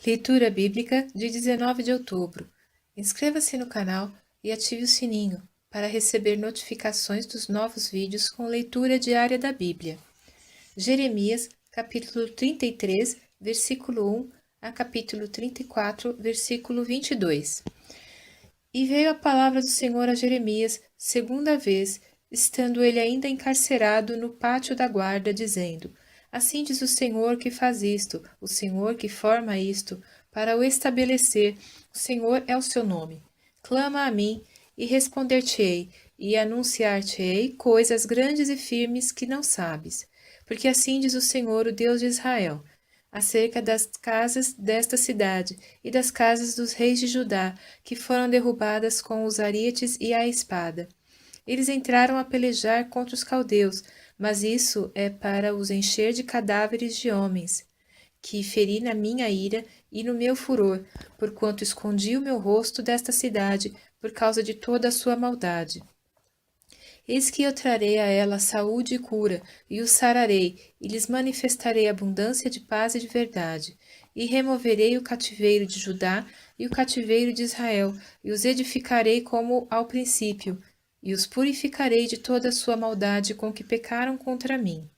Leitura Bíblica de 19 de outubro. Inscreva-se no canal e ative o sininho para receber notificações dos novos vídeos com leitura diária da Bíblia. Jeremias, capítulo 33, versículo 1 a capítulo 34, versículo 22. E veio a palavra do Senhor a Jeremias, segunda vez, estando ele ainda encarcerado no pátio da guarda, dizendo: Assim diz o Senhor que faz isto, o Senhor que forma isto, para o estabelecer. O Senhor é o seu nome. Clama a mim, e responder-te-ei, e anunciar-te-ei coisas grandes e firmes que não sabes. Porque assim diz o Senhor, o Deus de Israel, acerca das casas desta cidade e das casas dos reis de Judá, que foram derrubadas com os arietes e a espada. Eles entraram a pelejar contra os caldeus, mas isso é para os encher de cadáveres de homens, que feri na minha ira e no meu furor, porquanto escondi o meu rosto desta cidade, por causa de toda a sua maldade. Eis que eu trarei a ela saúde e cura, e os sararei, e lhes manifestarei abundância de paz e de verdade. E removerei o cativeiro de Judá e o cativeiro de Israel, e os edificarei como ao princípio, e os purificarei de toda a sua maldade com que pecaram contra mim.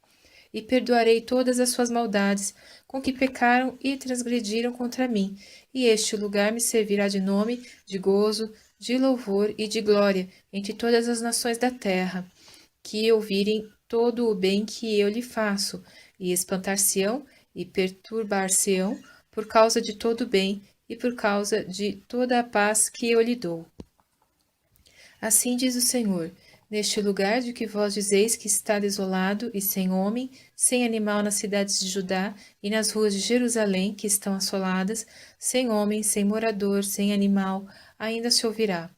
E perdoarei todas as suas maldades com que pecaram e transgrediram contra mim, e este lugar me servirá de nome, de gozo, de louvor e de glória entre todas as nações da terra, que ouvirem todo o bem que eu lhe faço, e espantar-se-ão e perturbar-se-ão por causa de todo o bem e por causa de toda a paz que eu lhe dou. Assim diz o Senhor: neste lugar de que vós dizeis que está desolado e sem homem, sem animal nas cidades de Judá e nas ruas de Jerusalém que estão assoladas, sem homem, sem morador, sem animal, ainda se ouvirá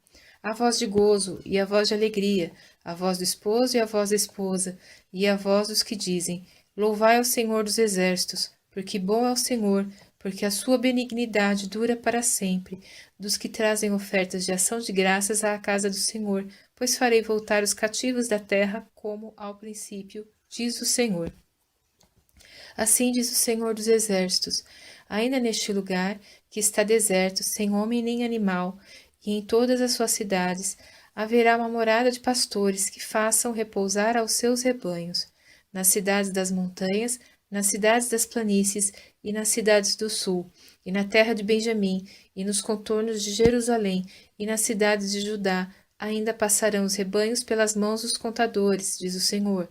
a voz de gozo e a voz de alegria, a voz do esposo e a voz da esposa, e a voz dos que dizem: Louvai ao Senhor dos exércitos, porque bom é o Senhor, porque a sua benignidade dura para sempre, dos que trazem ofertas de ação de graças à casa do Senhor, pois farei voltar os cativos da terra como ao princípio, diz o Senhor. Assim diz o Senhor dos exércitos: ainda neste lugar, que está deserto, sem homem nem animal, e em todas as suas cidades, haverá uma morada de pastores que façam repousar aos seus rebanhos. Nas cidades das montanhas, nas cidades das planícies e nas cidades do sul, e na terra de Benjamim, e nos contornos de Jerusalém, e nas cidades de Judá, ainda passarão os rebanhos pelas mãos dos contadores, diz o Senhor.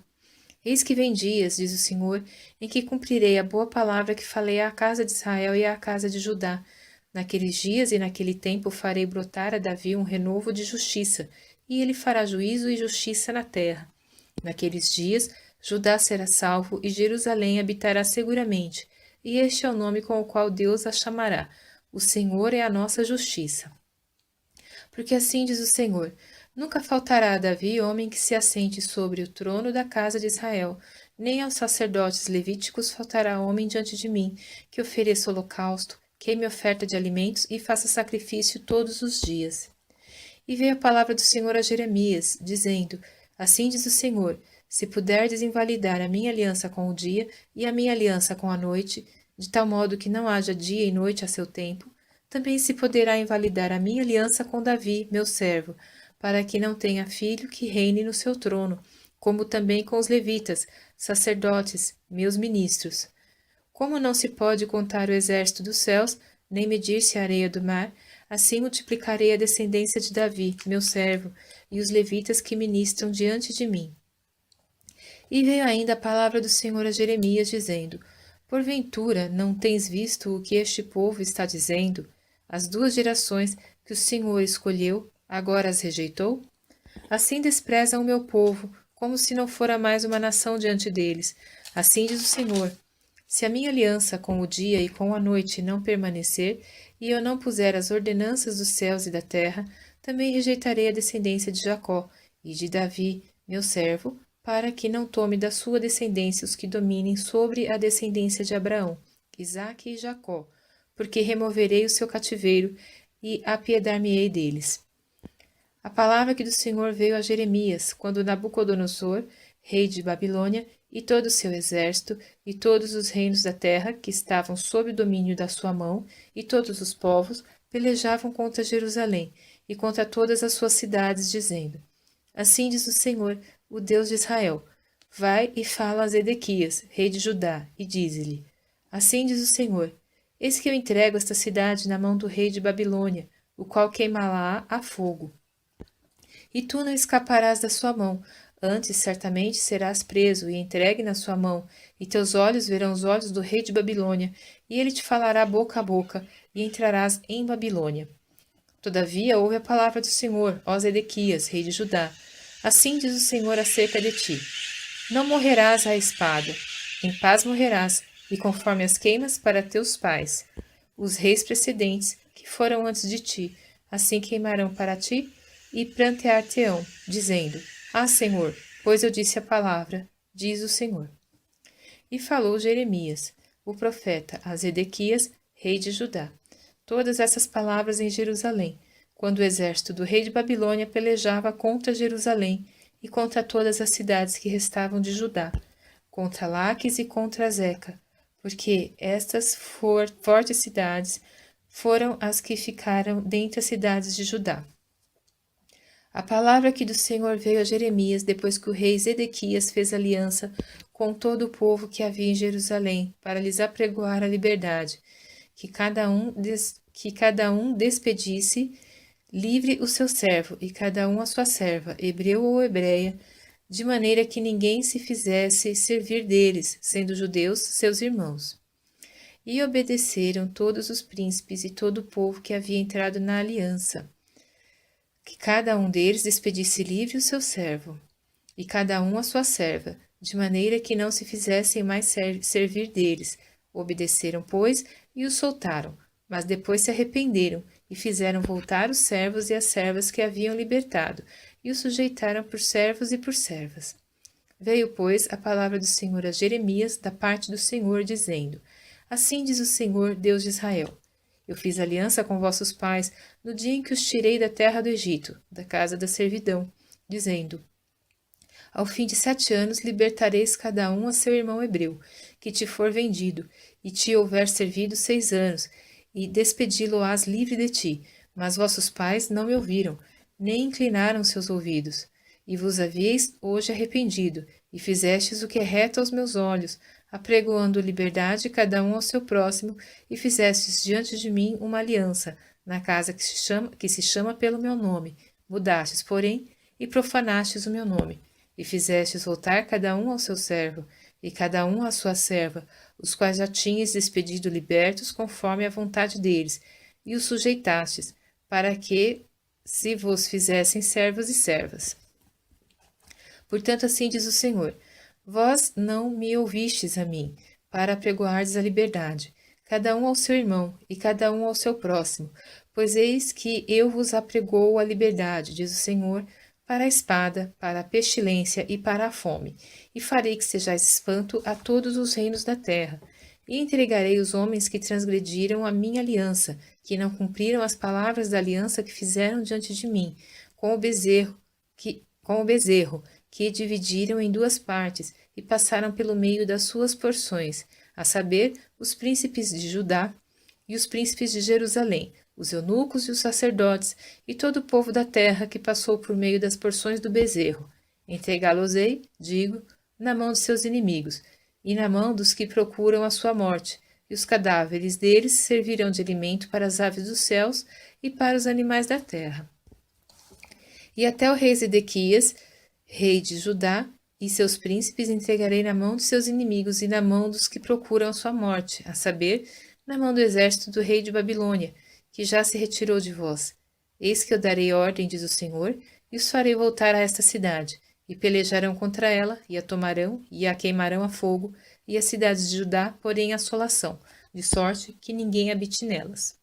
Eis que vem dias, diz o Senhor, em que cumprirei a boa palavra que falei à casa de Israel e à casa de Judá. Naqueles dias e naquele tempo farei brotar a Davi um renovo de justiça, e ele fará juízo e justiça na terra. Naqueles dias, Judá será salvo e Jerusalém habitará seguramente, e este é o nome com o qual Deus a chamará: O Senhor é a nossa justiça. Porque assim diz o Senhor: nunca faltará a Davi homem que se assente sobre o trono da casa de Israel, nem aos sacerdotes levíticos faltará homem diante de mim, que ofereça holocausto, queime oferta de alimentos e faça sacrifício todos os dias. E veio a palavra do Senhor a Jeremias, dizendo: Assim diz o Senhor: se puderdes invalidar a minha aliança com o dia e a minha aliança com a noite, de tal modo que não haja dia e noite a seu tempo, também se poderá invalidar a minha aliança com Davi, meu servo, para que não tenha filho que reine no seu trono, como também com os levitas, sacerdotes, meus ministros. Como não se pode contar o exército dos céus, nem medir-se a areia do mar, assim multiplicarei a descendência de Davi, meu servo, e os levitas que ministram diante de mim. E veio ainda a palavra do Senhor a Jeremias, dizendo: Porventura não tens visto o que este povo está dizendo? As 2 gerações que o Senhor escolheu, agora as rejeitou? Assim desprezam o meu povo, como se não fora mais uma nação diante deles. Assim diz o Senhor: se a minha aliança com o dia e com a noite não permanecer, e eu não puser as ordenanças dos céus e da terra, também rejeitarei a descendência de Jacó e de Davi, meu servo, para que não tome da sua descendência os que dominem sobre a descendência de Abraão, Isaque e Jacó, porque removerei o seu cativeiro e apiedar-me-ei deles. A palavra que do Senhor veio a Jeremias, quando Nabucodonosor, rei de Babilônia, e todo o seu exército, e todos os reinos da terra que estavam sob o domínio da sua mão, e todos os povos, pelejavam contra Jerusalém e contra todas as suas cidades, dizendo: Assim diz o Senhor, o Deus de Israel: Vai e fala a Zedequias, rei de Judá, e dize-lhe: Assim diz o Senhor: Eis que eu entrego esta cidade na mão do rei de Babilônia, o qual queimará a fogo. E tu não escaparás da sua mão, antes certamente serás preso e entregue na sua mão, e teus olhos verão os olhos do rei de Babilônia, e ele te falará boca a boca, e entrarás em Babilônia. Todavia ouve a palavra do Senhor, ó Zedequias, rei de Judá. Assim diz o Senhor acerca de ti: Não morrerás à espada, em paz morrerás, e conforme as queimas para teus pais. Os reis precedentes, que foram antes de ti, assim queimarão para ti e prantear-te-ão, dizendo: Ah, Senhor, pois eu disse a palavra, diz o Senhor. E falou Jeremias, o profeta, a Zedequias, rei de Judá, todas essas palavras em Jerusalém, quando o exército do rei de Babilônia pelejava contra Jerusalém e contra todas as cidades que restavam de Judá, contra Laques e contra Zeca, porque estas fortes cidades foram as que ficaram dentre as cidades de Judá. A palavra que do Senhor veio a Jeremias depois que o rei Zedequias fez aliança com todo o povo que havia em Jerusalém para lhes apregoar a liberdade, que cada um despedisse livre o seu servo e cada um a sua serva, hebreu ou hebreia, de maneira que ninguém se fizesse servir deles, sendo judeus seus irmãos. E obedeceram todos os príncipes e todo o povo que havia entrado na aliança, que cada um deles despedisse livre o seu servo, e cada um a sua serva, de maneira que não se fizessem mais servir deles. Obedeceram, pois, e os soltaram, mas depois se arrependeram, e fizeram voltar os servos e as servas que haviam libertado, e os sujeitaram por servos e por servas. Veio, pois, a palavra do Senhor a Jeremias da parte do Senhor, dizendo: Assim diz o Senhor, Deus de Israel: Eu fiz aliança com vossos pais no dia em que os tirei da terra do Egito, da casa da servidão, dizendo: Ao fim de 7 anos libertareis cada um a seu irmão hebreu, que te for vendido, e te houver servido 6 anos, e despedi-lo-ás livre de ti. Mas vossos pais não me ouviram, nem inclinaram seus ouvidos. E vos haveis hoje arrependido, e fizestes o que é reto aos meus olhos, apregoando liberdade cada um ao seu próximo, e fizestes diante de mim uma aliança, na casa que se chama pelo meu nome. Mudastes, porém, e profanastes o meu nome, e fizestes voltar cada um ao seu servo, e cada um à sua serva, os quais já tinhas despedido libertos conforme a vontade deles, e os sujeitastes, para que se vos fizessem servos e servas. Portanto, assim diz o Senhor: Vós não me ouvistes a mim, para apregoardes a liberdade, cada um ao seu irmão, e cada um ao seu próximo, pois eis que eu vos apregoo a liberdade, diz o Senhor, para a espada, para a pestilência e para a fome, e farei que sejais espanto a todos os reinos da terra, e entregarei os homens que transgrediram a minha aliança, que não cumpriram as palavras da aliança que fizeram diante de mim, com o bezerro, que dividiram em 2 partes e passaram pelo meio das suas porções, a saber, os príncipes de Judá e os príncipes de Jerusalém, os eunucos e os sacerdotes, e todo o povo da terra que passou por meio das porções do bezerro. Entregá-los-ei, digo, na mão de seus inimigos, e na mão dos que procuram a sua morte, e os cadáveres deles servirão de alimento para as aves dos céus e para os animais da terra. E até o rei Zedequias, rei de Judá, e seus príncipes entregarei na mão de seus inimigos e na mão dos que procuram a sua morte, a saber, na mão do exército do rei de Babilônia, que já se retirou de vós. Eis que eu darei ordem, diz o Senhor, e os farei voltar a esta cidade, e pelejarão contra ela, e a tomarão, e a queimarão a fogo, e as cidades de Judá porém assolação, de sorte que ninguém habite nelas.